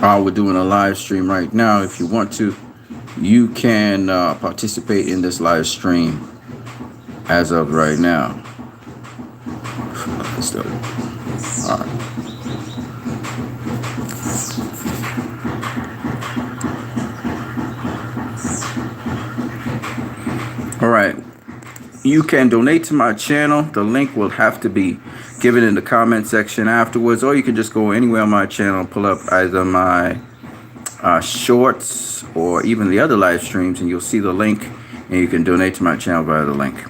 We're doing a live stream right now. If you want to, you can participate in this live stream as of right now. Still, all right. All right. You can donate to my channel. The link will have to be given in the comment section afterwards, or you can just go anywhere on my channel, pull up either my shorts or even the other live streams, and you'll see the link, and you can donate to my channel via the link.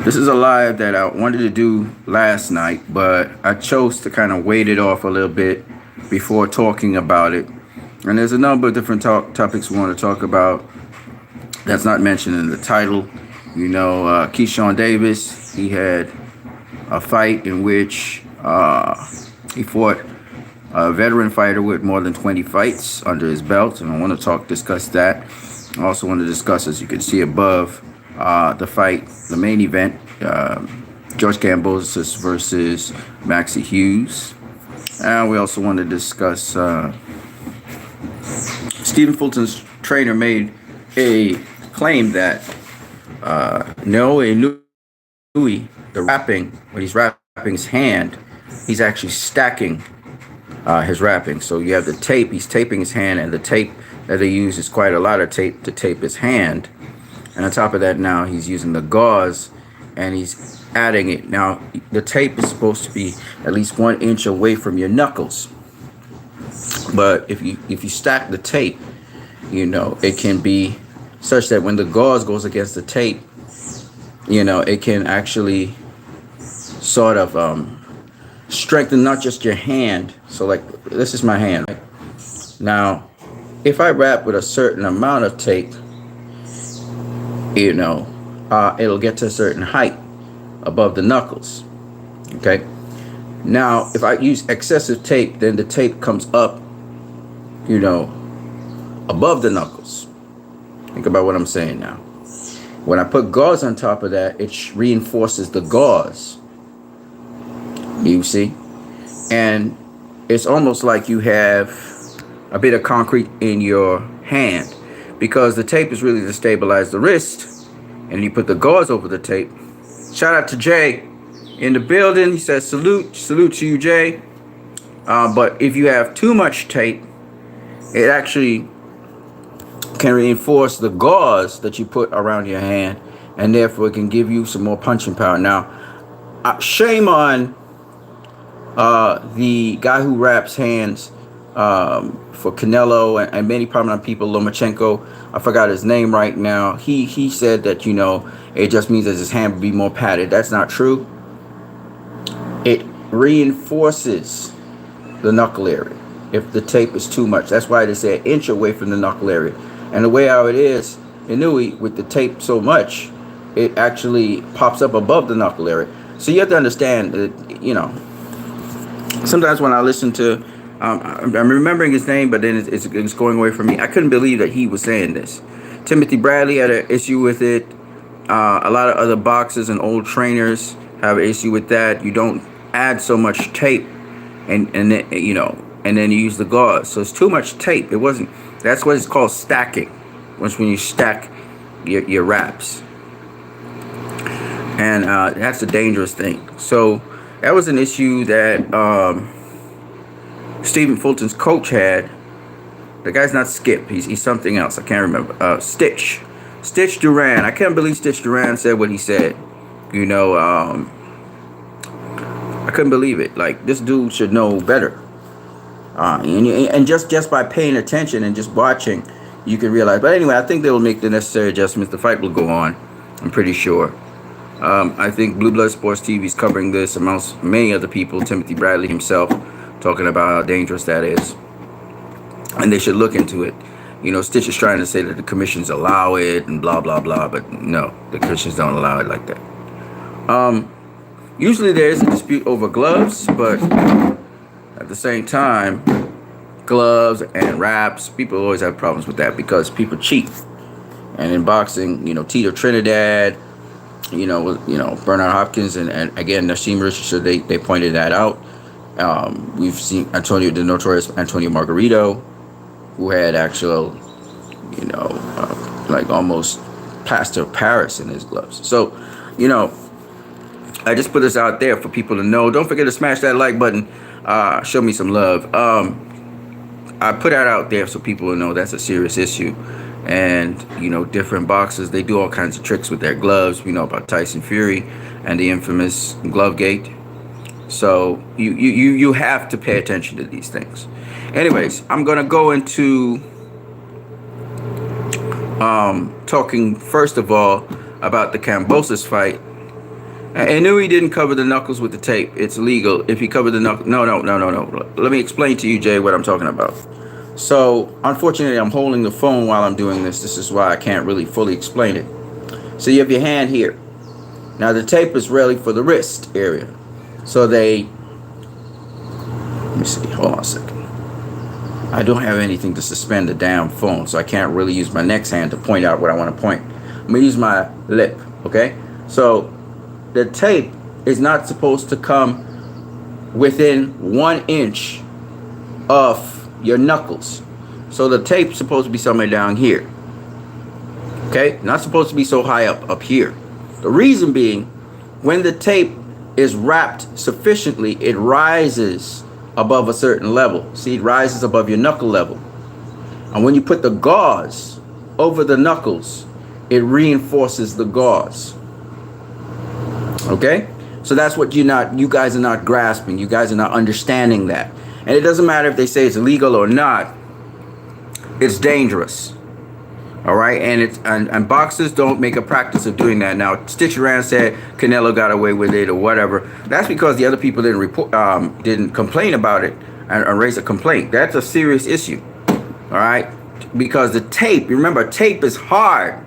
This is a live that I wanted to do last night, but I chose to kind of wait it off a little bit before talking about it. And there's a number of different topics we want to talk about that's not mentioned in the title. You know, Keyshawn Davis, he had a fight in which he fought a veteran fighter with more than 20 fights under his belt, and I want to discuss that. I also want to discuss, as you can see above, the fight, the main event, George Kambosos versus Hughes. And we also want to discuss Stephen Fulton's trainer made a claim that Inoue, the wrapping, when he's wrapping his hand, he's actually stacking his wrapping. So you have the tape, he's taping his hand, and the tape that they use is quite a lot of tape to tape his hand. And on top of that, now he's using the gauze and he's adding it. Now, the tape is supposed to be at least 1 inch away from your knuckles. But if you stack the tape, you know, it can be such that when the gauze goes against the tape, you know, it can actually sort of strengthen not just your hand. So like, this is my hand. Right? Now, if I wrap with a certain amount of tape, you know, it'll get to a certain height above the knuckles. Okay. Now, if I use excessive tape, then the tape comes up, you know, above the knuckles. Think about what I'm saying now. When I put gauze on top of that, it reinforces the gauze. You see? And it's almost like you have a bit of concrete in your hand, because the tape is really to stabilize the wrist, and you put the gauze over the tape. Shout out to Jay in the building. He says salute to you, Jay. But if you have too much tape, it actually can reinforce the gauze that you put around your hand, and therefore it can give you some more punching power. Now, shame on the guy who wraps hands for Canelo and many prominent people, Lomachenko. I forgot his name right now. He said that, you know, it just means that his hand would be more padded. That's not true. It reinforces the knuckle area if the tape is too much. That's why they say 1 inch away from the knuckle area. And the way how it is, Inoue, with the tape so much, it actually pops up above the knuckle area. So you have to understand that, you know, sometimes when I listen to, I'm remembering his name, but then it's going away from me. I couldn't believe that he was saying this. Timothy Bradley had an issue with it. A lot of other boxers and old trainers have an issue with that. You don't add so much tape, and then, you know, and then you use the gauze. So it's too much tape. It wasn't. That's what it's called, stacking. Once when you stack your wraps, and that's a dangerous thing. So that was an issue that Stephen Fulton's coach had. The guy's not Skip. He's something else. I can't remember. Stitch Duran. I can't believe Stitch Duran said what he said. You know, I couldn't believe it. Like, this dude should know better. And just by paying attention and just watching, you can realize. But anyway, I think they will make the necessary adjustments. The fight will go on. I'm pretty sure. I think Blue Blood Sports TV is covering this amongst many other people. Timothy Bradley himself talking about how dangerous that is, and they should look into it. You know, Stitch is trying to say that the commissions allow it and blah blah blah, but no, the commissions don't allow it like that. Usually there is a dispute over gloves, but at the same time, gloves and wraps, people always have problems with that because people cheat. And in boxing, you know, Tito Trinidad, you know, Bernard Hopkins, and again, Nassim Richardson, they pointed that out. We've seen Antonio, the notorious Antonio Margarito, who had actual, like almost plaster of Paris in his gloves. So, I just put this out there for people to know. Don't forget to smash that like button. Show me some love. I put that out there so people will know that's a serious issue. And, different boxers, they do all kinds of tricks with their gloves. We know about Tyson Fury and the infamous glove gate. So you have to pay attention to these things. Anyways, I'm going to go into talking first of all about the Kambosos fight. Inoue didn't cover the knuckles with the tape. It's illegal if he covered the knuckles. No. Let me explain to you, Jay, what I'm talking about. So, unfortunately, I'm holding the phone while I'm doing this. This is why I can't really fully explain it. So you have your hand here. Now, the tape is really for the wrist area. So let me see. Hold on a second. I don't have anything to suspend the damn phone, so I can't really use my next hand to point out what I want to point. I'm going to use my lip, okay? So the tape is not supposed to come within 1 inch of your knuckles. So the tape's supposed to be somewhere down here. Okay? Not supposed to be so high up here. The reason being, when the tape is wrapped sufficiently, it rises above a certain level. See, it rises above your knuckle level. And when you put the gauze over the knuckles, it reinforces the gauze. Okay? So that's what you guys are not grasping. You guys are not understanding that. And it doesn't matter if they say it's illegal or not. It's dangerous. All right? And boxers don't make a practice of doing that. Now, Stitch Duran said Canelo got away with it or whatever. That's because the other people didn't complain about it and raise a complaint. That's a serious issue. All right? Because the tape, remember, tape is hard.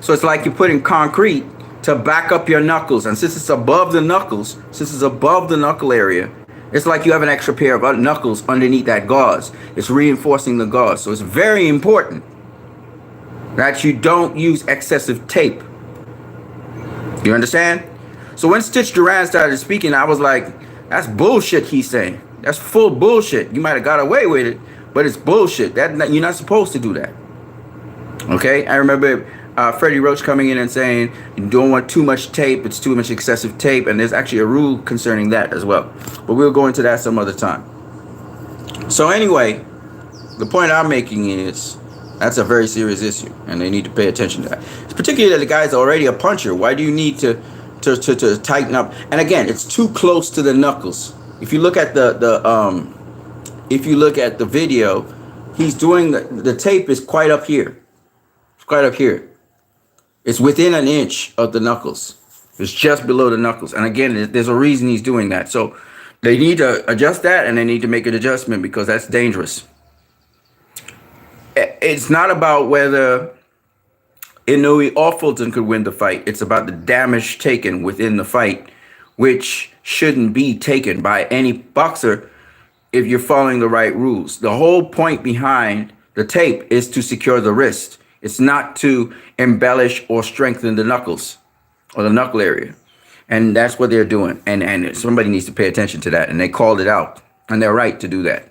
So it's like you're putting concrete to back up your knuckles. And since it's above the knuckles, since it's above the knuckle area, it's like you have an extra pair of knuckles underneath that gauze. It's reinforcing the gauze. So it's very important that you don't use excessive tape. You understand? So when Stitch Duran started speaking, I was like, that's bullshit he's saying. That's full bullshit. You might have got away with it, but it's bullshit. You're not supposed to do that. Okay? I remember Freddie Roach coming in and saying, you don't want too much tape. It's too much excessive tape. And there's actually a rule concerning that as well. But we'll go into that some other time. So anyway, the point I'm making is, that's a very serious issue, and they need to pay attention to that. It's particularly that the guy's already a puncher. Why do you need to tighten up? And again, it's too close to the knuckles. If you look at the video, he's doing the tape is quite up here. It's quite up here. It's within an inch of the knuckles. It's just below the knuckles. And again, there's a reason he's doing that. So they need to adjust that, and they need to make an adjustment because that's dangerous. It's not about whether Inoue or Fulton could win the fight. It's about the damage taken within the fight, which shouldn't be taken by any boxer if you're following the right rules. The whole point behind the tape is to secure the wrist. It's not to embellish or strengthen the knuckles or the knuckle area. And that's what they're doing. And somebody needs to pay attention to that. And they called it out. And they're right to do that.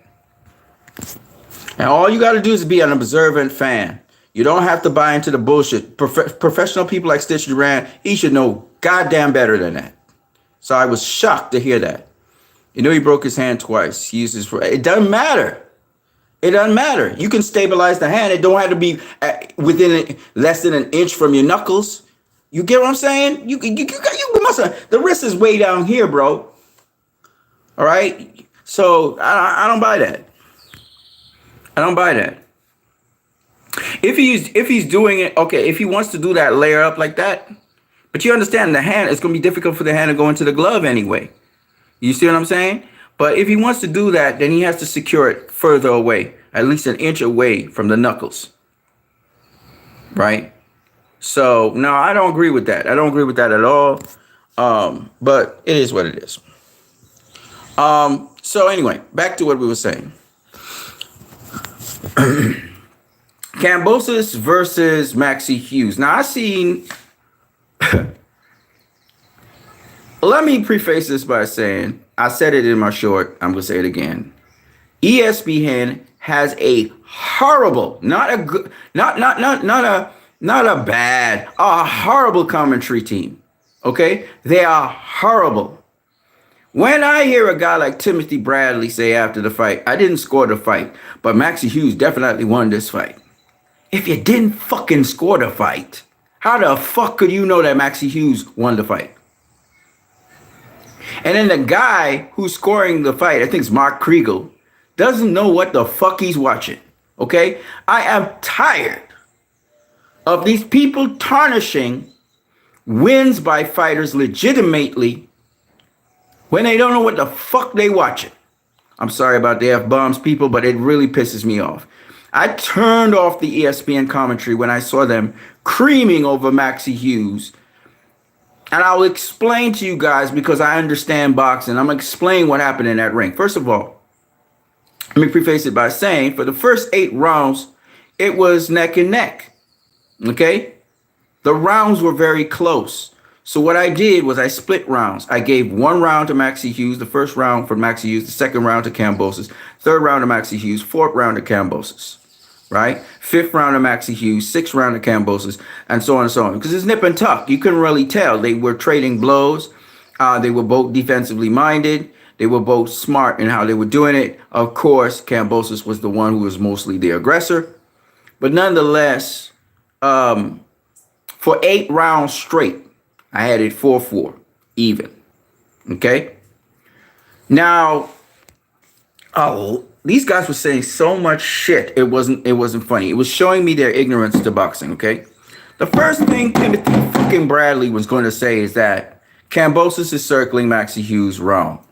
And all you got to do is be an observant fan. You don't have to buy into the bullshit. Professional people like Stitch Duran, he should know goddamn better than that. So I was shocked to hear that. You know, he broke his hand twice. He used his, it doesn't matter. It doesn't matter. You can stabilize the hand. It don't have to be within less than an inch from your knuckles. You get what I'm saying? You must have, the wrist is way down here, bro. All right. So I don't buy that. I don't buy that. If he's doing it, okay, if he wants to do that layer up like that, but you understand the hand, it's going to be difficult for the hand to go into the glove anyway. You see what I'm saying? But if he wants to do that, then he has to secure it further away, at least an inch away from the knuckles. Right? So, no, I don't agree with that. I don't agree with that at all. But it is what it is. So anyway, back to what we were saying. Kambosos versus Maxie Hughes. Now, I seen... Let me preface this by saying I said it in my short. I'm gonna say it again. ESPN has a horrible, not a good, not a bad, a horrible commentary team. Okay, they are horrible. When I hear a guy like Timothy Bradley say after the fight, I didn't score the fight, but Maxie Hughes definitely won this fight. If you didn't fucking score the fight, how the fuck could you know that Maxie Hughes won the fight? And then the guy who's scoring the fight, I think it's Mark Kriegel, doesn't know what the fuck he's watching. Okay? I am tired of these people tarnishing wins by fighters legitimately when they don't know what the fuck they watching. I'm sorry about the F-bombs, people, but it really pisses me off. I turned off the ESPN commentary when I saw them creaming over Maxie Hughes. And I'll explain to you guys because I understand boxing. I'm going to explain what happened in that ring. First of all, let me preface it by saying for the first 8 rounds, it was neck and neck. Okay? The rounds were very close. So what I did was I split rounds. I gave 1 round to Maxie Hughes, the first round for Maxie Hughes, the second round to Kambosos, third round to Maxie Hughes, fourth round to Kambosos, right? Fifth round to Maxie Hughes, sixth round to Kambosos, and so on and so on. Because it's nip and tuck. You couldn't really tell. They were trading blows. They were both defensively minded. They were both smart in how they were doing it. Of course, Kambosos was the one who was mostly the aggressor. But nonetheless, for 8 rounds straight, I had it 4-4, even. Okay? Now, these guys were saying so much shit. It wasn't funny. It was showing me their ignorance to boxing, okay? The first thing Timothy fucking Bradley was going to say is that Kambosos is circling Maxie Hughes wrong.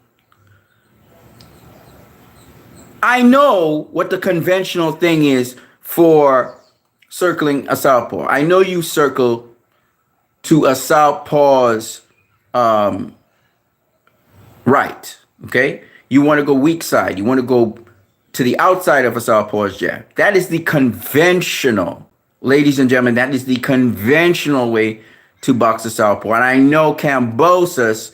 I know what the conventional thing is for circling a southpaw. I know you circle to a southpaw's right, okay? You want to go weak side. You want to go to the outside of a southpaw's jab. That is the conventional, ladies and gentlemen, that is the conventional way to box a southpaw. And I know Kambosos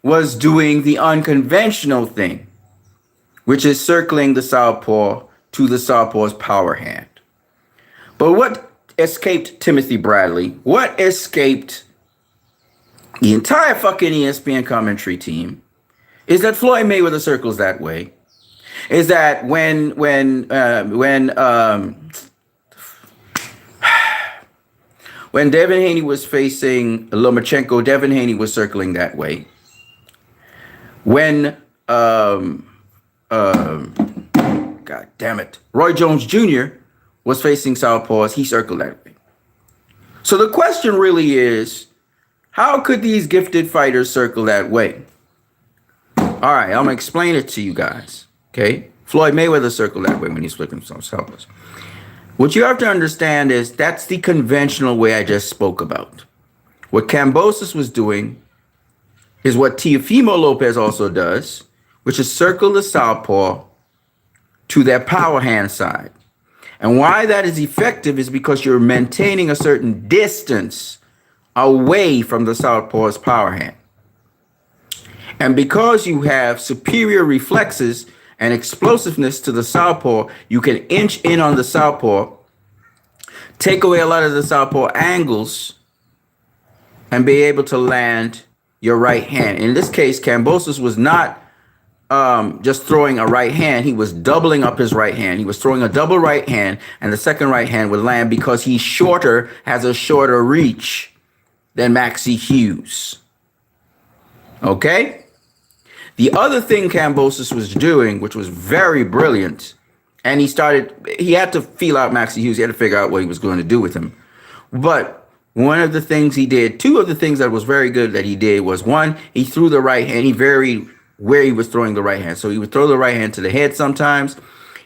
was doing the unconventional thing, which is circling the southpaw to the southpaw's power hand. But what escaped Timothy Bradley, what escaped the entire fucking ESPN commentary team, is that Floyd Mayweather circles that way. Is that when Devin Haney was facing Lomachenko, Devin Haney was circling that way. When God damn it, Roy Jones Jr. was facing southpaws, he circled that way. So the question really is, how could these gifted fighters circle that way? All right, I'm gonna explain it to you guys. Okay, Floyd Mayweather circled that way when he's flicking southpaws. What you have to understand is that's the conventional way I just spoke about. What Kambosos was doing is what Teofimo Lopez also does, which is circle the southpaw to their power hand side. And why that is effective is because you're maintaining a certain distance away from the southpaw's power hand. And because you have superior reflexes and explosiveness to the southpaw, you can inch in on the southpaw, take away a lot of the southpaw angles, and be able to land your right hand. In this case, Kambosos was not just throwing a right hand. He was doubling up his right hand. He was throwing a double right hand, and the second right hand would land because he's shorter, has a shorter reach than Maxie Hughes. Okay? The other thing Kambosos was doing, which was very brilliant, and he had to feel out Maxie Hughes. He had to figure out what he was going to do with him. But one of the things he did, two of the things that was very good that he did was, one, he threw the right hand. He varied where he was throwing the right hand. So he would throw the right hand to the head sometimes.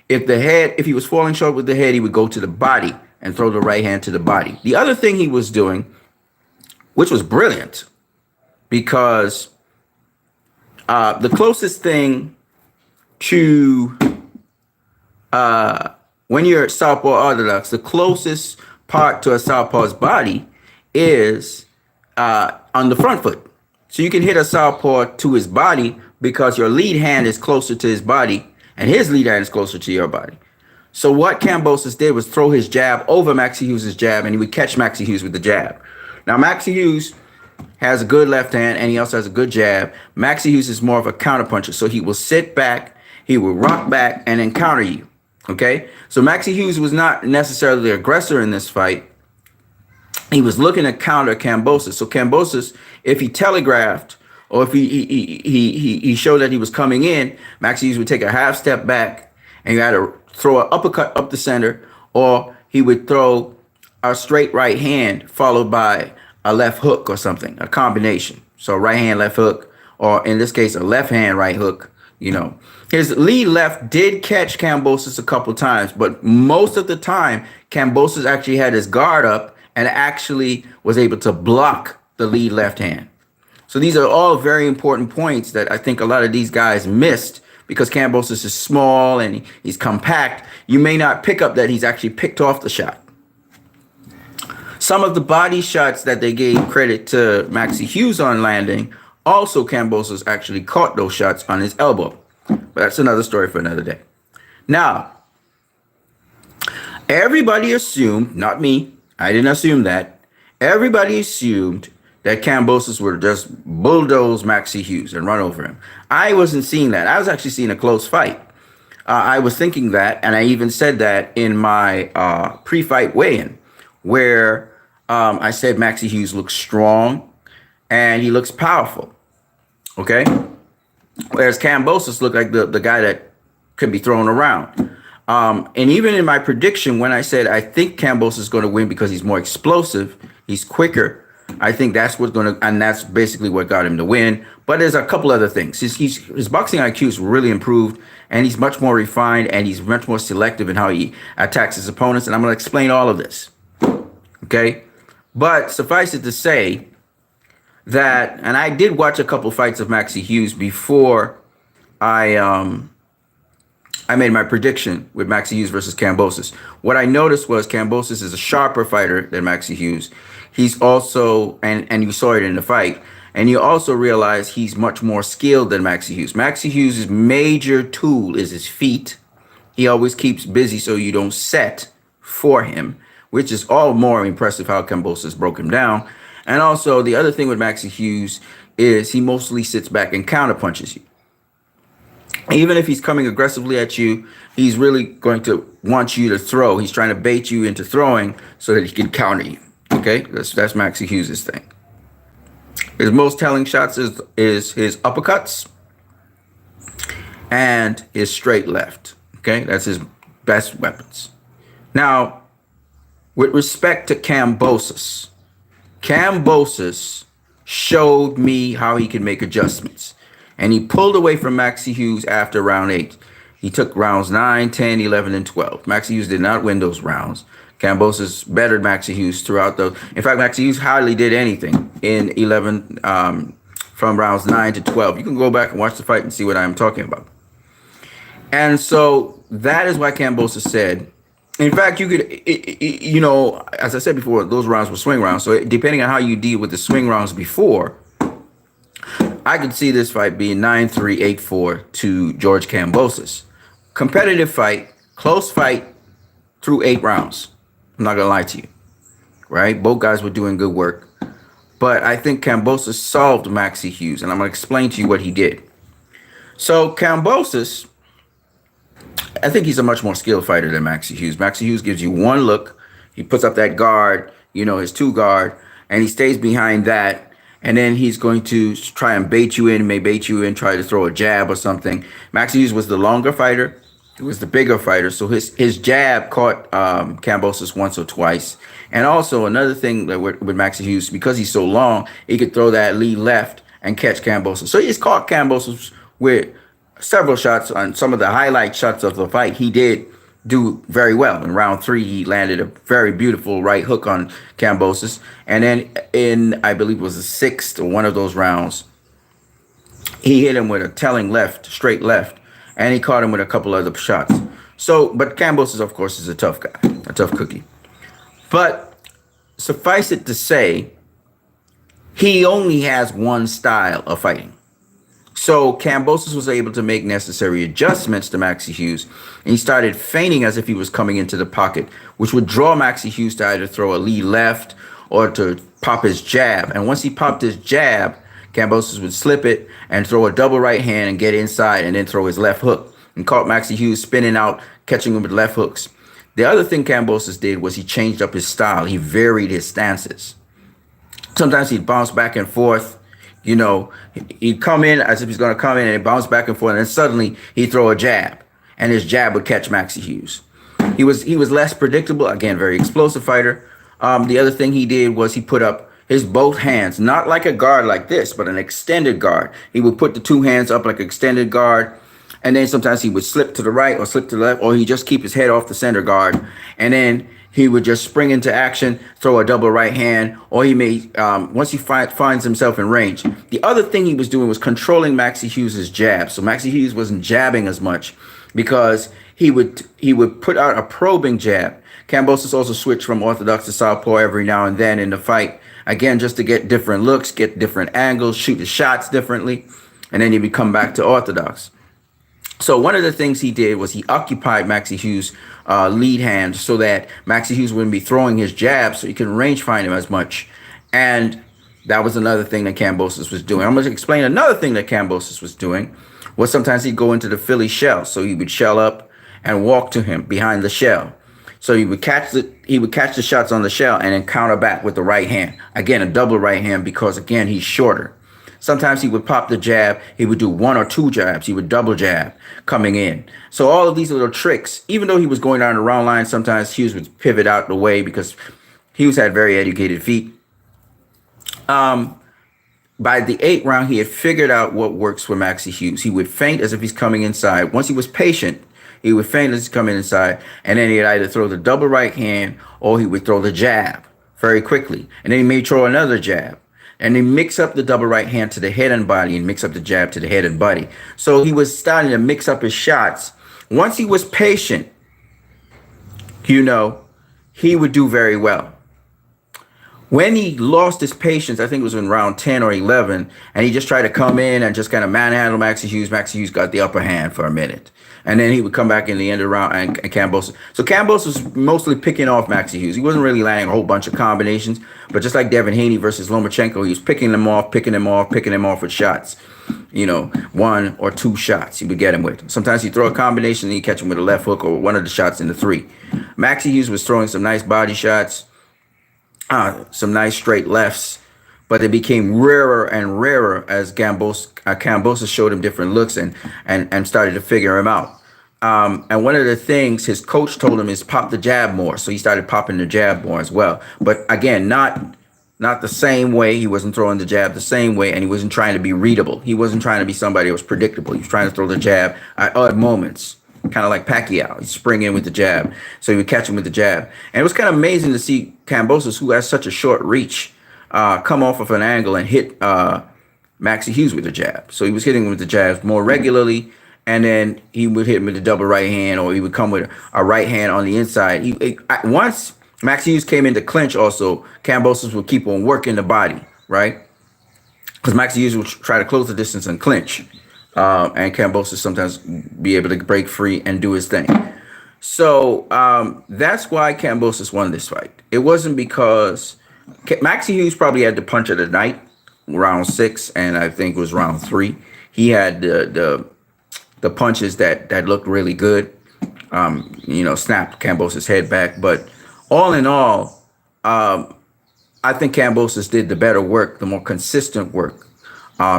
If he was falling short with the head, he would go to the body and throw the right hand to the body. The other thing he was doing, which was brilliant, because the closest thing to when you're southpaw orthodox, the closest part to a southpaw's body is on the front foot. So you can hit a southpaw to his body because your lead hand is closer to his body and his lead hand is closer to your body. So what Kambosos did was throw his jab over Maxie Hughes' jab, and he would catch Maxie Hughes with the jab. Now, Maxie Hughes has a good left hand, and he also has a good jab. Maxie Hughes is more of a counterpuncher, so he will sit back, he will rock back, and then counter you. Okay? So Maxie Hughes was not necessarily the aggressor in this fight. He was looking to counter Kambosos. So Kambosos, if he telegraphed or if he showed that he was coming in, Maxie Hughes would take a half step back, and you had to throw an uppercut up the center, or he would throw a straight right hand followed by a left hook or something, a combination. So right hand, left hook, or in this case, a left hand, right hook. You know, his lead left did catch Kambosos a couple times, but most of the time, Kambosos actually had his guard up and actually was able to block the lead left hand. So these are all very important points that I think a lot of these guys missed because Kambosos is small and he's compact. You may not pick up that he's actually picked off the shot. Some of the body shots that they gave credit to Maxie Hughes on landing, also Kambosos actually caught those shots on his elbow. But that's another story for another day. Now, everybody assumed, not me, I didn't assume that. Everybody assumed that Kambosos would just bulldoze Maxie Hughes and run over him. I wasn't seeing that. I was actually seeing a close fight. I was thinking that, and I even said that in my pre-fight weigh-in, where I said Maxie Hughes looks strong and he looks powerful. Okay? Whereas Kambosos looked like the guy that could be thrown around. And even in my prediction, when I said I think Kambosos is going to win because he's more explosive, he's quicker, I think that's what's going to, and that's basically what got him to win. But there's a couple other things. His boxing IQ is really improved, and he's much more refined, and he's much more selective in how he attacks his opponents. And I'm going to explain all of this. Okay? But suffice it to say that, and I did watch a couple fights of Maxie Hughes before I made my prediction with Maxie Hughes versus Kambosos. What I noticed was Kambosos is a sharper fighter than Maxie Hughes. He's also, and you saw it in the fight, and you also realize he's much more skilled than Maxie Hughes. Maxie Hughes' major tool is his feet. He always keeps busy so you don't set for him, which is all more impressive how Kambosos broke him down. And also, the other thing with Maxie Hughes is he mostly sits back and counterpunches you. Even if he's coming aggressively at you, he's really going to want you to throw. He's trying to bait you into throwing so that he can counter you. Okay, that's Maxie Hughes' thing. His most telling shots is his uppercuts and his straight left. Okay, that's his best weapons. Now, with respect to Kambosos, Kambosos showed me how he can make adjustments. And he pulled away from Maxie Hughes after round 8. He took rounds 9, 10, 11, and 12. Maxie Hughes did not win those rounds. Kambosos bettered Maxie Hughes throughout those. In fact, Maxie Hughes hardly did anything in 11 from rounds 9 to 12. You can go back and watch the fight and see what I'm talking about. And so that is why Kambosos said, in fact, you could, you know, as I said before, those rounds were swing rounds. So depending on how you deal with the swing rounds before, I could see this fight being 9-3, 8-4 to George Kambosos. Competitive fight, close fight through 8 rounds. I'm not going to lie to you, right? Both guys were doing good work. But I think Kambosos solved Maxie Hughes, and I'm going to explain to you what he did. So Kambosos, I think he's a much more skilled fighter than Maxie Hughes. Maxie Hughes gives you one look. He puts up that guard, you know, his 2 guard, and he stays behind that. And then he's going to try and bait you in, try to throw a jab or something. Maxie Hughes was the longer fighter. He was the bigger fighter. So his jab caught Kambosos once or twice. And also another thing that with Maxie Hughes, because he's so long, he could throw that lead left and catch Kambosos. So he's caught Kambosos with several shots on some of the highlight shots of the fight. He did do very well. In round 3, he landed a very beautiful right hook on Kambosos. And then in, I believe it was the 6th or one of those rounds, he hit him with a telling left, straight left, and he caught him with a couple other shots. So, but Kambosos, of course, is a tough guy, a tough cookie. But suffice it to say, he only has one style of fighting. So Kambosos was able to make necessary adjustments to Maxie Hughes, and he started feigning as if he was coming into the pocket, which would draw Maxie Hughes to either throw a lead left or to pop his jab. And once he popped his jab, Kambosos would slip it and throw a double right hand and get inside and then throw his left hook and caught Maxie Hughes spinning out, catching him with left hooks. The other thing Kambosos did was he changed up his style. He varied his stances. Sometimes he'd bounce back and forth. You know, he'd come in as if he's going to come in and bounce back and forth, and then suddenly he'd throw a jab, and his jab would catch Maxie Hughes. He was less predictable. Again, very explosive fighter. The other thing he did was he put up his both hands, not like a guard like this, but an extended guard. He would put the two hands up like an extended guard, and then sometimes he would slip to the right or slip to the left, or he just keep his head off the center guard, and then he would just spring into action, throw a double right hand, or he may, once he finds himself in range. The other thing he was doing was controlling Maxie Hughes' jab. So Maxie Hughes wasn't jabbing as much because he would put out a probing jab. Kambosos also switched from orthodox to southpaw every now and then in the fight, again, just to get different looks, get different angles, shoot the shots differently, and then he would come back to orthodox. So one of the things he did was he occupied Maxie Hughes' lead hand so that Maxie Hughes wouldn't be throwing his jabs, so he couldn't range find him as much. And that was another thing that Kambosos was doing. I'm going to explain another thing that Kambosos was doing was sometimes he'd go into the Philly shell. So he would shell up and walk to him behind the shell. So he would catch the shots on the shell and then counter back with the right hand. Again, a double right hand because, again, he's shorter. Sometimes he would pop the jab. He would do one or two jabs. He would double jab coming in. So all of these little tricks, even though he was going down the round line, sometimes Hughes would pivot out the way because Hughes had very educated feet. By the 8th round, he had figured out what works for Maxie Hughes. He would feint as if he's coming inside. Once he was patient, he would feint as he's coming inside, and then he'd either throw the double right hand or he would throw the jab very quickly. And then he may throw another jab. And then mix up the double right hand to the head and body and mix up the jab to the head and body. So he was starting to mix up his shots. Once he was patient, you know, he would do very well. When he lost his patience, I think it was in round 10 or 11, and he just tried to come in and just kind of manhandle Maxie Hughes. Maxie Hughes got the upper hand for a minute. And then he would come back in the end of the round and Kambosos. So Kambosos was mostly picking off Maxie Hughes. He wasn't really landing a whole bunch of combinations, but just like Devin Haney versus Lomachenko, he was picking them off with shots. You know, one or two shots he would get him with. Sometimes he'd throw a combination and he'd catch him with a left hook or one of the shots in the 3. Maxie Hughes was throwing some nice body shots, some nice straight lefts, but it became rarer and rarer as Kambosos showed him different looks and started to figure him out. And one of the things his coach told him is pop the jab more. So he started popping the jab more as well. But again, not the same way. He wasn't throwing the jab the same way, and he wasn't trying to be readable. He wasn't trying to be somebody who was predictable. He was trying to throw the jab at odd moments, kind of like Pacquiao. He'd spring in with the jab, so he would catch him with the jab. And it was kind of amazing to see Kambosos, who has such a short reach, come off of an angle and hit Maxie Hughes with the jab. So he was hitting him with the jabs more regularly, and then he would hit him with the double right hand, or he would come with a right hand on the inside. Once Maxie Hughes came into clinch also, Kambosos would keep on working the body, right? Because Maxie Hughes would try to close the distance and clinch. And Kambosos sometimes be able to break free and do his thing. So that's why Kambosos won this fight. It wasn't because Maxie Hughes probably had the punch of the night, round 6, and I think it was round 3. He had the punches that looked really good. Snapped Kambosos' head back. But all in all, I think Kambosos did the better work, the more consistent work.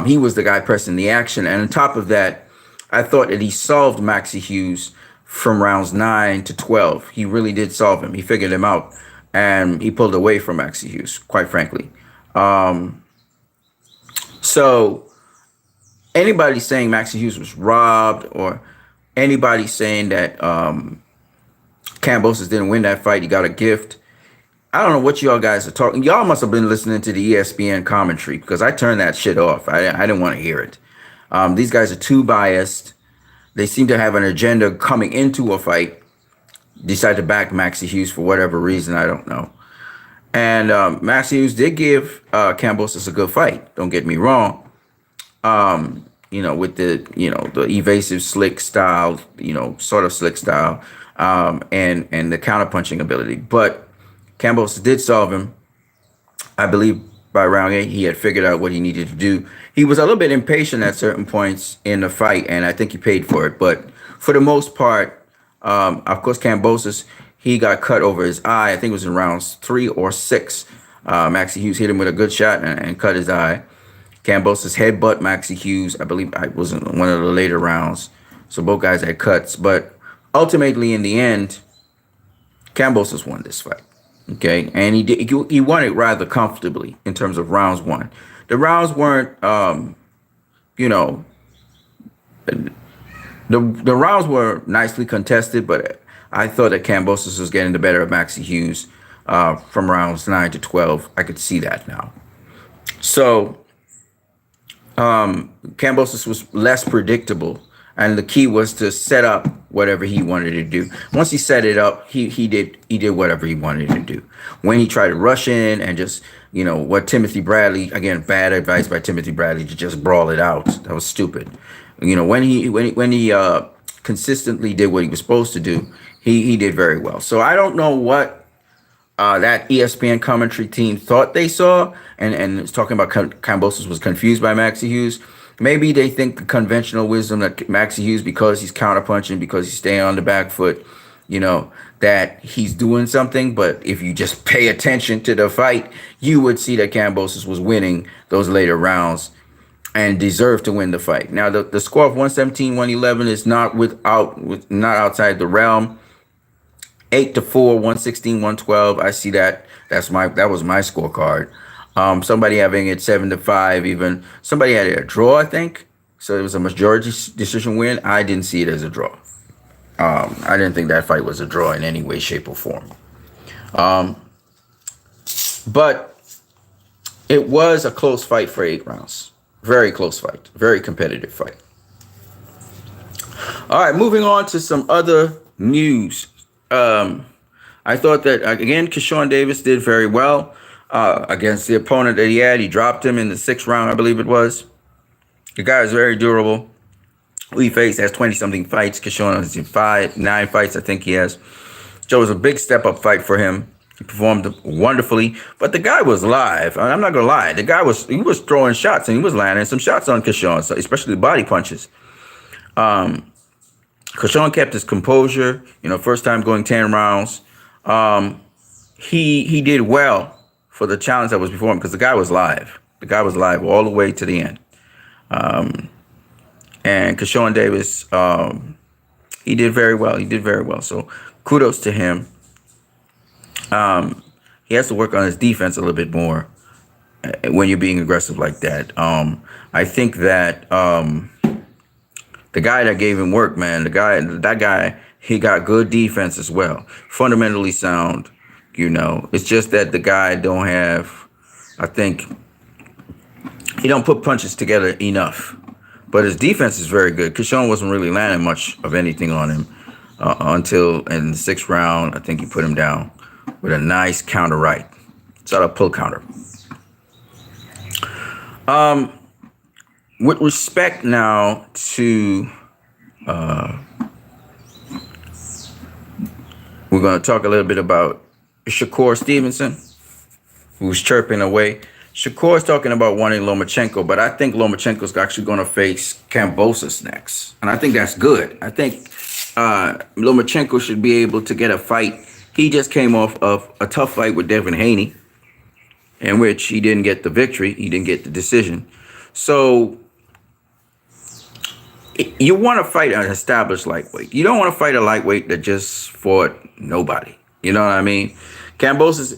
He was the guy pressing the action. And on top of that, I thought that he solved Maxie Hughes from rounds 9 to 12. He really did solve him. He figured him out. And he pulled away from Maxie Hughes, quite frankly. So anybody saying Maxie Hughes was robbed, or anybody saying that Kambosos didn't win that fight, he got a gift, I don't know what y'all guys are talking. Y'all must have been listening to the ESPN commentary, because I turned that shit off. I didn't want to hear it. These guys are too biased. They seem to have an agenda coming into a fight. Decide to back Maxie Hughes for whatever reason, I don't know. And Maxie Hughes did give Kambosos a good fight. Don't get me wrong. with the evasive slick style, sort of slick style, and the counterpunching ability. But Kambosos did solve him. I believe by round 8, he had figured out what he needed to do. He was a little bit impatient at certain points in the fight, and I think he paid for it. But for the most part, of course, Kambosos, he got cut over his eye. I think it was in rounds 3 or 6. Maxie Hughes hit him with a good shot and cut his eye. Kambosos headbutt Maxie Hughes. I believe I was in one of the later rounds. So both guys had cuts. But ultimately, in the end, Kambosos won this fight. Okay, and he won it rather comfortably in terms of rounds won. The rounds weren't, you know, the rounds were nicely contested, but I thought that Kambosos was getting the better of Maxie Hughes from rounds 9 to 12. I could see that now. So Kambosos was less predictable, and the key was to set up whatever he wanted to do. Once he set it up, he did whatever he wanted to do. When he tried to rush in and just, what Timothy Bradley, again, bad advice by Timothy Bradley to just brawl it out. That was stupid. When he consistently did what he was supposed to do, he did very well. So I don't know what that ESPN commentary team thought they saw, and it's talking about Kambosos was confused by Maxie Hughes. Maybe they think the conventional wisdom that Maxie Hughes, because he's counterpunching, because he's staying on the back foot, that he's doing something. But if you just pay attention to the fight, you would see that Kambosos was winning those later rounds and deserved to win the fight. Now, the score of 117-111 is not not outside the realm. 8-4, 116-112. I see that. That was my scorecard. Somebody having it 7-5, even somebody had it a draw, I think. So it was a majority decision win. I didn't see it as a draw. I didn't think that fight was a draw in any way, shape, or form. But it was a close fight for 8 rounds. Very close fight. Very competitive fight. All right, moving on to some other news. I thought that, again, Keyshawn Davis did very well against the opponent that he had. He dropped him in the 6th round, I believe it was. The guy is very durable. Who he faced has 20-something fights. Keyshawn has 9 fights, I think he has. So it was a big step-up fight for him. He performed wonderfully. But the guy was live. I'm not going to lie. The guy was throwing shots, and he was landing some shots on Keyshawn, so especially body punches. Keyshawn kept his composure. First time going 10 rounds. He did well for the challenge that was before him because the guy was live. The guy was live all the way to the end. And Keyshawn Davis, he did very well. He did very well. So kudos to him. He has to work on his defense a little bit more when you're being aggressive like that. I think that the guy that gave him work, man, that guy, he got good defense as well. Fundamentally sound, It's just that the guy don't have, I think, he don't put punches together enough. But his defense is very good. Keyshawn wasn't really landing much of anything on him until in the 6th round. I think he put him down with a nice counter right. Sort of pull counter. With respect now to, we're going to talk a little bit about Shakur Stevenson, who's chirping away. Shakur's talking about wanting Lomachenko, but I think Lomachenko's actually going to face Kambosos next. And I think that's good. I think Lomachenko should be able to get a fight. He just came off of a tough fight with Devin Haney, in which he didn't get the victory. He didn't get the decision. So you want to fight an established lightweight. You don't want to fight a lightweight that just fought nobody. You know what I mean? Kambosos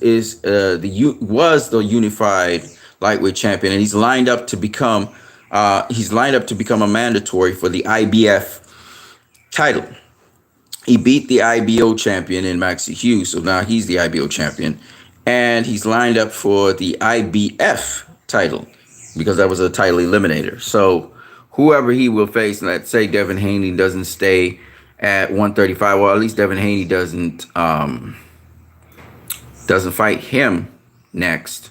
was the unified lightweight champion, and he's lined up to become a mandatory for the IBF title. He beat the IBO champion in Maxie Hughes, so now he's the IBO champion, and he's lined up for the IBF title because that was a title eliminator. So whoever he will face, let's say Devin Haney doesn't stay at 135, or at least Devin Haney doesn't fight him next.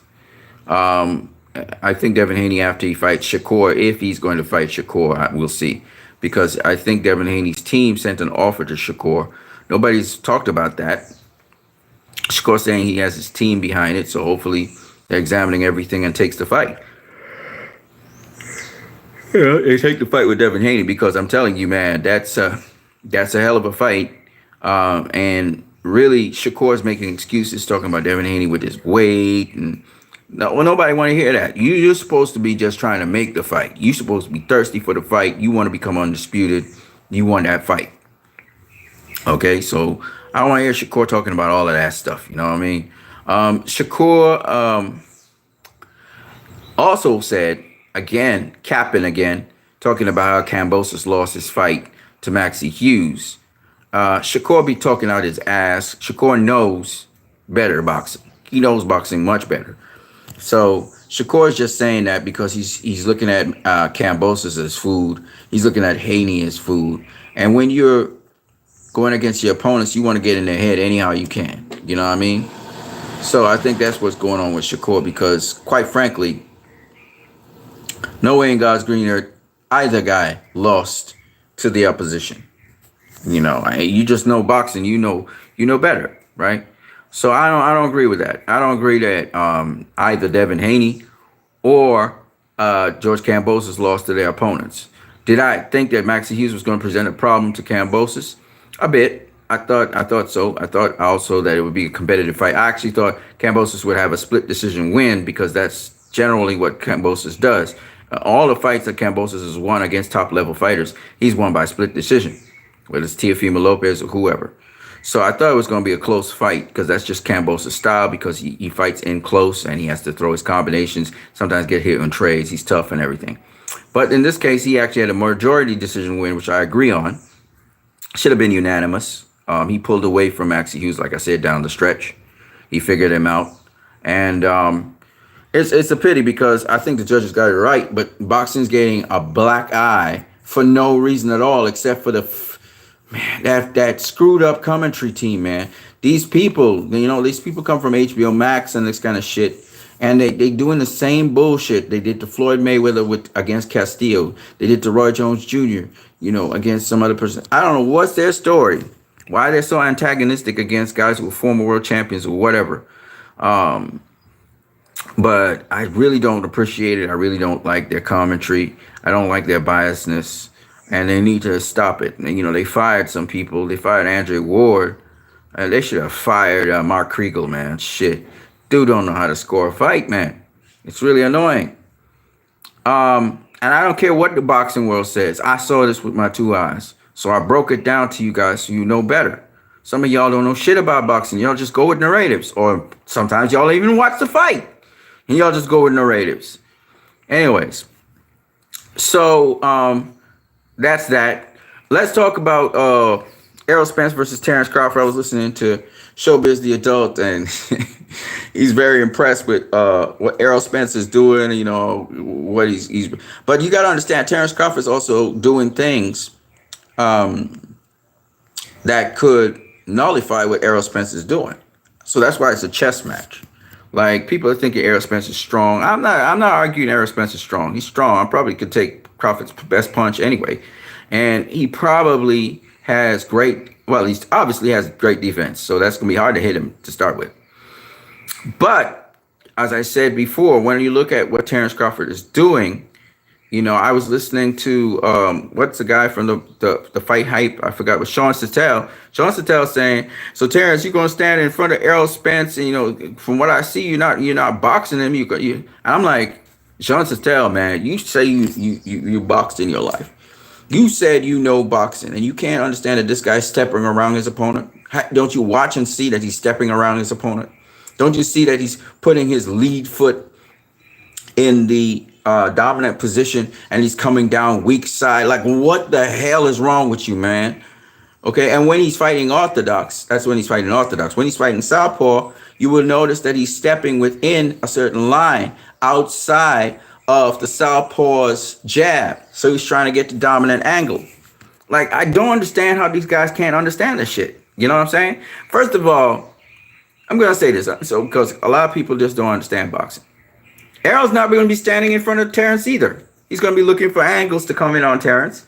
I think Devin Haney, after he fights Shakur, if he's going to fight Shakur, we'll see. Because I think Devin Haney's team sent an offer to Shakur. Nobody's talked about that. Shakur saying he has his team behind it, so hopefully they're examining everything and takes the fight. Yeah, they take the fight with Devin Haney because I'm telling you, man, that's a hell of a fight. And really, Shakur's making excuses talking about Devin Haney with his weight, and no, well, nobody want to hear that. You're supposed to be just trying to make the fight. You're supposed to be thirsty for the fight. You want to become undisputed. You want that fight. Okay, so I don't want to hear Shakur talking about all of that stuff. You know what I mean? Shakur also said, again, capping again, talking about how Kambosos lost his fight to Maxie Hughes. Shakur be talking out his ass. Shakur knows better boxing. He knows boxing much better. So Shakur is just saying that because he's looking at Kambosos as food. He's looking at Haney as food. And when you're going against your opponents, you want to get in their head anyhow you can. You know what I mean? So I think that's what's going on with Shakur because, quite frankly, no way in God's green earth either guy lost to the opposition. You know, you just know boxing. You know better, right? So I don't agree with that. I don't agree that either Devin Haney or George Kambosos lost to their opponents. Did I think that Maxie Hughes was going to present a problem to Kambosos? A bit. I thought so. I thought also that it would be a competitive fight. I actually thought Kambosos would have a split decision win because that's generally what Kambosos does. All the fights that Kambosos has won against top level fighters, he's won by split decision, whether it's Teofimo Lopez or whoever. So I thought it was going to be a close fight because that's just Kambosos' style because he fights in close and he has to throw his combinations, sometimes get hit on trades. He's tough and everything. But in this case, he actually had a majority decision win, which I agree on. Should have been unanimous. He pulled away from Maxie Hughes, like I said, down the stretch. He figured him out. And it's a pity because I think the judges got it right, but boxing's getting a black eye for no reason at all except for that screwed up commentary team, man. These people come from HBO Max and this kind of shit, and they doing the same bullshit they did to Floyd Mayweather against Castillo. They did to Roy Jones Jr., against some other person. I don't know what's their story. Why they're so antagonistic against guys who are former world champions or whatever. But I really don't appreciate it. I really don't like their commentary. I don't like their biasness. And they need to stop it. And, they fired some people. They fired Andre Ward. They should have fired Mark Kriegel, man. Shit. Dude don't know how to score a fight, man. It's really annoying. And I don't care what the boxing world says. I saw this with my two eyes. So I broke it down to you guys so you know better. Some of y'all don't know shit about boxing. Y'all just go with narratives. Or sometimes y'all even watch the fight. And y'all just go with narratives. Anyways. So, that's that. Let's talk about Errol Spence versus Terrence Crawford. I was listening to Showbiz the Adult, and he's very impressed with what Errol Spence is doing. What he's. But you got to understand, Terrence Crawford is also doing things that could nullify what Errol Spence is doing. So that's why it's a chess match. Like, people are thinking Errol Spence is strong. I'm not arguing Errol Spence is strong. He's strong. I probably could take Crawford's best punch anyway. And he probably has he obviously has great defense. So that's going to be hard to hit him to start with. But as I said before, when you look at what Terrence Crawford is doing, I was listening to what's the guy from the Fight Hype? I forgot. It was Sean Sattel. Sean Sattel saying, "So Terrence, you're gonna stand in front of Errol Spence, and from what I see, you're not boxing him. You." And I'm like, Sean Sattel, man, you say you boxed in your life. You said boxing, and you can't understand that this guy's stepping around his opponent. Don't you watch and see that he's stepping around his opponent? Don't you see that he's putting his lead foot in the dominant position and he's coming down weak side? Like, what the hell is wrong with you, man? Okay, and when he's fighting orthodox, that's when he's fighting orthodox. When he's fighting southpaw, you will notice that he's stepping within a certain line outside of the southpaw's jab. So he's trying to get the dominant angle. Like, I don't understand how these guys can't understand this shit. You know what I'm saying? First of all, I'm going to say this. So, because a lot of people just don't understand boxing. Errol's not going to be standing in front of Terrence either. He's going to be looking for angles to come in on Terrence.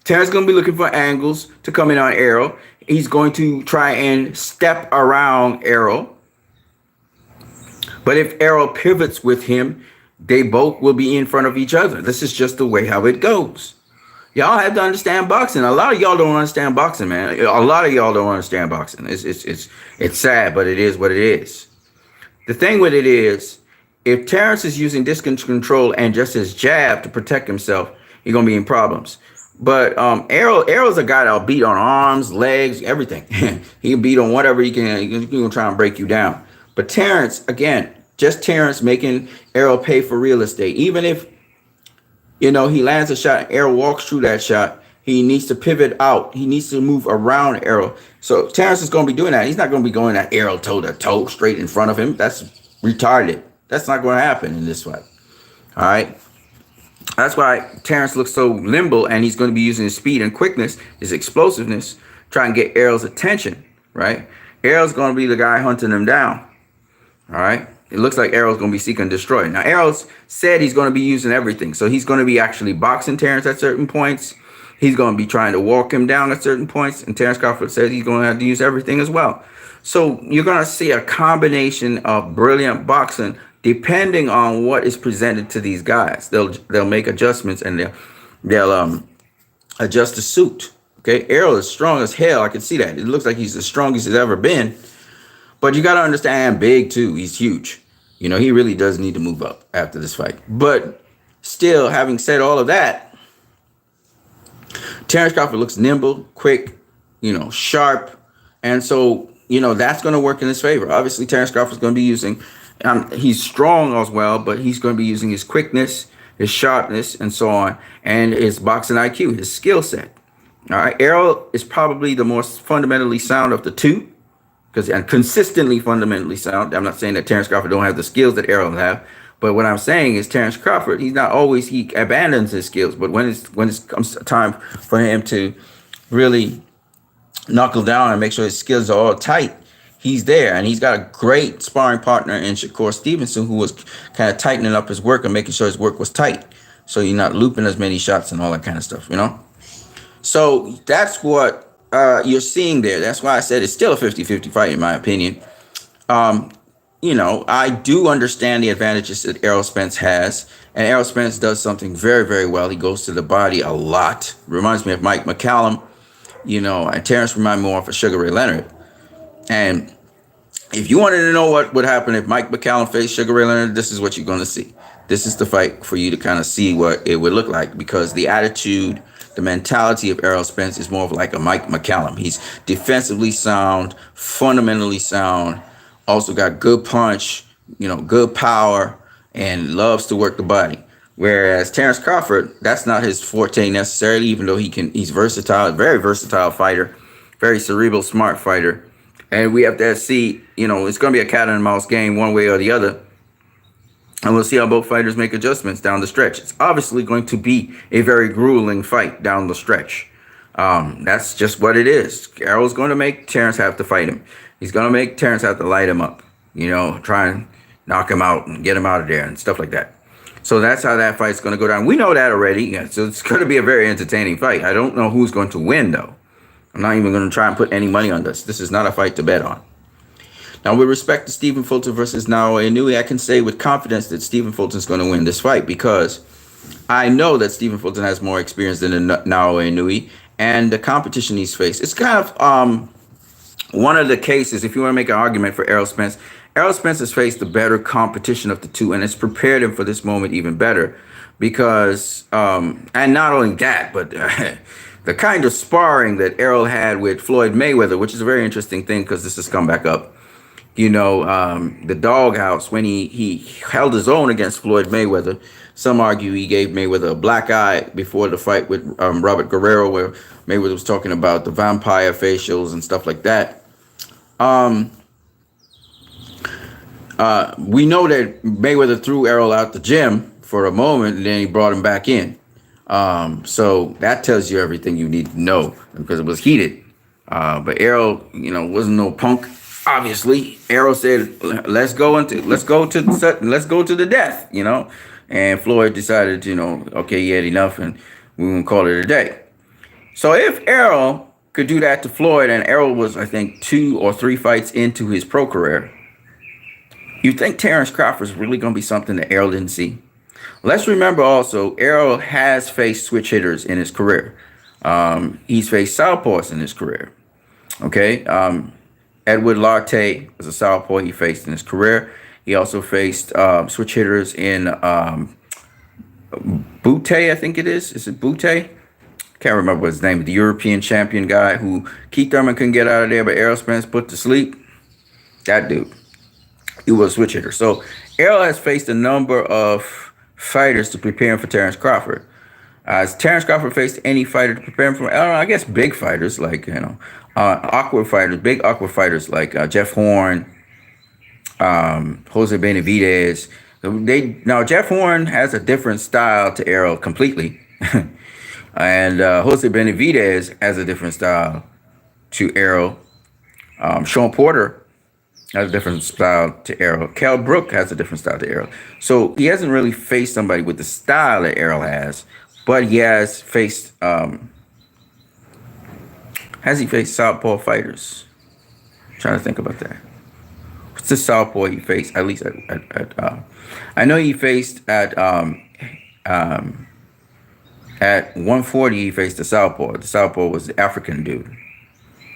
Terrence is going to be looking for angles to come in on Errol. He's going to try and step around Errol. But if Errol pivots with him, they both will be in front of each other. This is just the way how it goes. Y'all have to understand boxing. A lot of y'all don't understand boxing, man. A lot of y'all don't understand boxing. It's sad, but it is what it is. The thing with it is, if Terrence is using distance control and just his jab to protect himself, he's gonna be in problems. But Errol's a guy that'll beat on arms, legs, everything. He'll beat on whatever he can. He's gonna try and break you down. But Terrence, again, just Terrence making Errol pay for real estate. Even if he lands a shot, Errol walks through that shot, he needs to pivot out. He needs to move around Errol. So Terrence is going to be doing that. He's not going to be going at Errol toe to toe straight in front of him. That's retarded. That's not going to happen in this fight. All right. That's why Terrence looks so nimble, and he's going to be using his speed and quickness, his explosiveness, try and get Errol's attention. Right. Errol's going to be the guy hunting him down. All right. It looks like Errol's going to be seek and destroy. Now, Errol's said he's going to be using everything. So he's going to be actually boxing Terrence at certain points. He's going to be trying to walk him down at certain points. And Terrence Crawford says he's going to have to use everything as well. So you're going to see a combination of brilliant boxing depending on what is presented to these guys. They'll make adjustments, and they'll adjust the suit. Okay, Errol is strong as hell. I can see that. It looks like he's the strongest he's ever been. But you got to understand, big too. He's huge. He really does need to move up after this fight. But still, having said all of that, Terrence Crawford looks nimble, quick, sharp. And so, that's going to work in his favor. Obviously, Terrence Crawford's going to be using, he's strong as well, but he's going to be using his quickness, his sharpness, and so on, and his boxing IQ, his skill set. All right. Errol is probably the most fundamentally sound of the two. And consistently fundamentally sound. I'm not saying that Terrence Crawford don't have the skills that Errol have, but what I'm saying is Terrence Crawford, he abandons his skills, but when it comes time for him to really knuckle down and make sure his skills are all tight, he's there, and he's got a great sparring partner in Shakur Stevenson, who was kind of tightening up his work and making sure his work was tight, so you're not looping as many shots and all that kind of stuff, So that's what you're seeing there. That's why I said it's still a 50-50 fight, in my opinion. I do understand the advantages that Errol Spence has, and Errol Spence does something very, very well. He goes to the body a lot. Reminds me of Mike McCallum, and Terrence reminds me more of a Sugar Ray Leonard. And if you wanted to know what would happen if Mike McCallum faced Sugar Ray Leonard, this is what you're going to see. This is the fight for you to kind of see what it would look like, because the attitude, the mentality of Errol Spence is more of like a Mike McCallum. He's defensively sound, fundamentally sound, also got good punch, good power, and loves to work the body. Whereas Terrence Crawford, that's not his forte necessarily, even though he's versatile, very versatile fighter, very cerebral, smart fighter. And we have to see, it's going to be a cat and mouse game one way or the other. And we'll see how both fighters make adjustments down the stretch. It's obviously going to be a very grueling fight down the stretch. That's just what it is. Errol's going to make Terrence have to fight him. He's going to make Terrence have to light him up, try and knock him out and get him out of there and stuff like that. So that's how that fight's going to go down. We know that already. Yeah, so it's going to be a very entertaining fight. I don't know who's going to win, though. I'm not even going to try and put any money on this. This is not a fight to bet on. Now, with respect to Stephen Fulton versus Inoue, I can say with confidence that Stephen Fulton's going to win this fight, because I know that Stephen Fulton has more experience than Inoue, and the competition he's faced. It's kind of one of the cases, if you want to make an argument for Errol Spence has faced the better competition of the two, and it's prepared him for this moment even better, because, and not only that, but the kind of sparring that Errol had with Floyd Mayweather, which is a very interesting thing because this has come back up. The doghouse, when he held his own against Floyd Mayweather. Some argue he gave Mayweather a black eye before the fight with Robert Guerrero, where Mayweather was talking about the vampire facials and stuff like that. We know that Mayweather threw Errol out the gym for a moment, and then he brought him back in. So that tells you everything you need to know, because it was heated. But Errol, wasn't no punk. obviously Errol said, let's go to the death, you know. And Floyd decided, you know, okay, he had enough and we're gonna call it a day. So if Errol could do that to Floyd, and Errol was, I think, 2 or 3 fights into his pro career, you think Terrence Crawford's really gonna be something that Errol didn't see? Let's remember also, Errol has faced switch hitters in his career. He's faced southpaws in his career. Okay. Edward Lartey was a southpaw he faced in his career. He also faced switch hitters in Butte, I think it is. Is it Butte? Can't remember his name. The European champion guy who Keith Thurman couldn't get out of there, but Errol Spence put to sleep. That dude. He was a switch hitter. So Errol has faced a number of fighters to prepare him for Terrence Crawford. Has Terrence Crawford faced any fighter to prepare him for? I guess big fighters like, you know, awkward fighters, big awkward fighters like Jeff Horn, Jose Benavidez. Now Jeff Horn has a different style to Errol completely, and Jose Benavidez has a different style to Errol. Sean Porter has a different style to Errol. Kell Brook has a different style to Errol. So he hasn't really faced somebody with the style that Errol has, but he has faced. Has he faced southpaw fighters? I'm trying to think about that. What's the southpaw he faced? At least I know he faced at 140. He faced the southpaw. The southpaw was the African dude,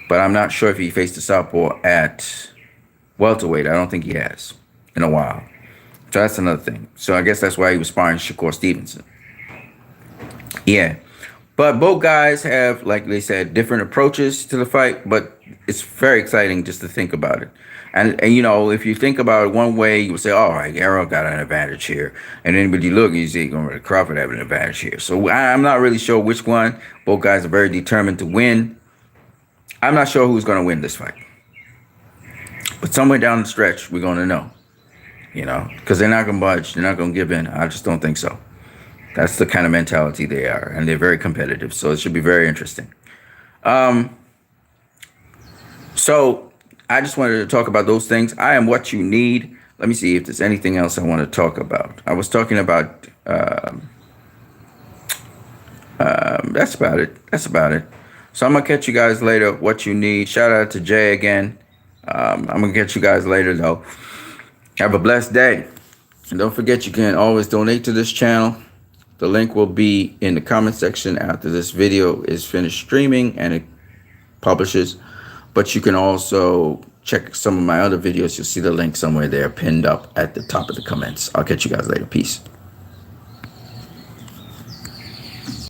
but I'm not sure if he faced the southpaw at welterweight. I don't think he has in a while. So that's another thing. So I guess that's why he was sparring Shakur Stevenson. Yeah. But both guys have, like they said, different approaches to the fight, but it's very exciting just to think about it. And you know, if you think about it one way, you would say, all right, Errol got an advantage here. And then when you look, you see Crawford have an advantage here. So I'm not really sure which one. Both guys are very determined to win. I'm not sure who's going to win this fight. But somewhere down the stretch, we're going to know. You know, because they're not going to budge. They're not going to give in. I just don't think so. That's the kind of mentality they are, and they're very competitive. So it should be very interesting. So I just wanted to talk about those things. I am what you need. Let me see if there's anything else I want to talk about. I was talking about. That's about it. So I'm gonna catch you guys later. What you need. Shout out to Jay again. I'm gonna catch you guys later though. Have a blessed day, and don't forget you can always donate to this channel. The link will be in the comment section after this video is finished streaming and it publishes. But you can also check some of my other videos. You'll see the link somewhere there pinned up at the top of the comments. I'll catch you guys later. Peace.